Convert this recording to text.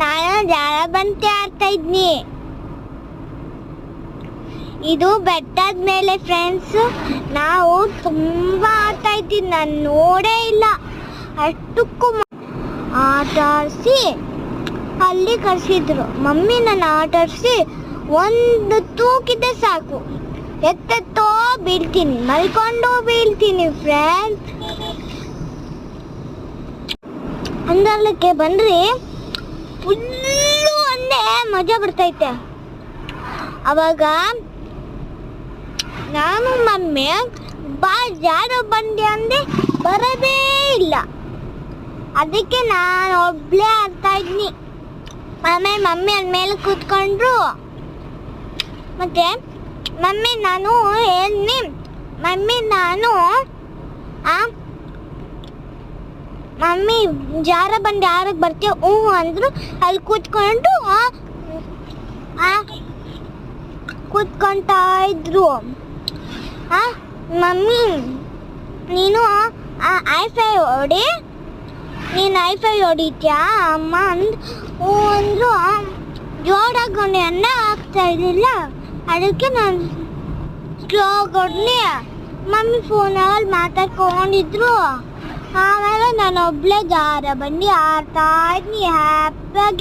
ನಾನು ಜಾರಬಂಡಿ ಆಡ್ತಾ ಇದ್ನಿ. ಇದು ಬೆಟ್ಟದ ಮೇಲೆ ಫ್ರೆಂಡ್ಸ್. ನಾವು ತುಂಬಾ ಆಡ್ತಾ ಇದ್ವಿ. ನಾನು ನೋಡೇ ಇಲ್ಲ. ಅಷ್ಟಕ್ಕೂ ಆಟ ಆಡಿಸಿ ಅಲ್ಲಿ ಕರ್ಸಿದ್ರು. ಮಮ್ಮಿ ನನ್ನ ಆಟ ಆಡಿಸಿ ಒಂದು ತೂಕಿದೆ ಸಾಕು, ಎತ್ತೆತ್ತೋ ಬೀಳ್ತೀನಿ, ಮಲ್ಕೊಂಡು ಬೀಳ್ತೀನಿ ಫ್ರೆಂಡ್ಸ್. ಅಂದರ್ಲಕ್ಕೆ ಬಂದ್ರಿ ಫುಲ್ಲು ಒಂದೇ ಮಜಾ ಬರ್ತೈತೆ. ಅವಾಗ ನಾನು ಮಮ್ಮಿ ಬಾ ಜಾರೋ ಬಂಡಿ ಅಂದೆ, ಬರೋದೇ ಇಲ್ಲ. ಅದಕ್ಕೆ ನಾನು ಒಬ್ಳೇ ಆಡ್ತಾ ಇದ್ನಿ. ಆಮೇಲೆ ಮಮ್ಮಿ ಅಲ್ಲಿ ಮೇಲೆ ಕೂತ್ಕೊಂಡ್ರು. ಮತ್ತೆ ಮಮ್ಮಿ ನಾನು ಹೇಳ್ನಿ, ಮಮ್ಮಿ ಜಾರ ಬಂಡಿ ಆಡಕ್ಕೆ ಬರ್ತೀವಿ ಅಂದ್ರು. ಅಲ್ಲಿ ಕೂತ್ಕೊಂತಾ ಇದ್ರು. ಮಮ್ಮಿ ನೀನು ಐಫೈ ಹೊಡಿ, ನೀನು ಐಫೈ ಹೊಡಿತ್ಯಾ ಅಮ್ಮ ಅಂದ್ರು. ಜೋರಾಗಿ ಅನ್ನ ಆಗ್ತಾ ಇರಲಿಲ್ಲ, ಅದಕ್ಕೆ ನಾನು ಸ್ಲೋ ಹೊಡ್ನಿ. ಮಮ್ಮಿ ಫೋನಲ್ಲಿ ಮಾತಾಡ್ಕೊಂಡಿದ್ರು. ಆಮೇಲೆ ನಾನು ಒಬ್ಳೆ ಜಾರ ಬಂಡಿ ಆಡ್ತಾ ಇದ್ನಿ ಹ್ಯಾಪಿಯಾಗಿ.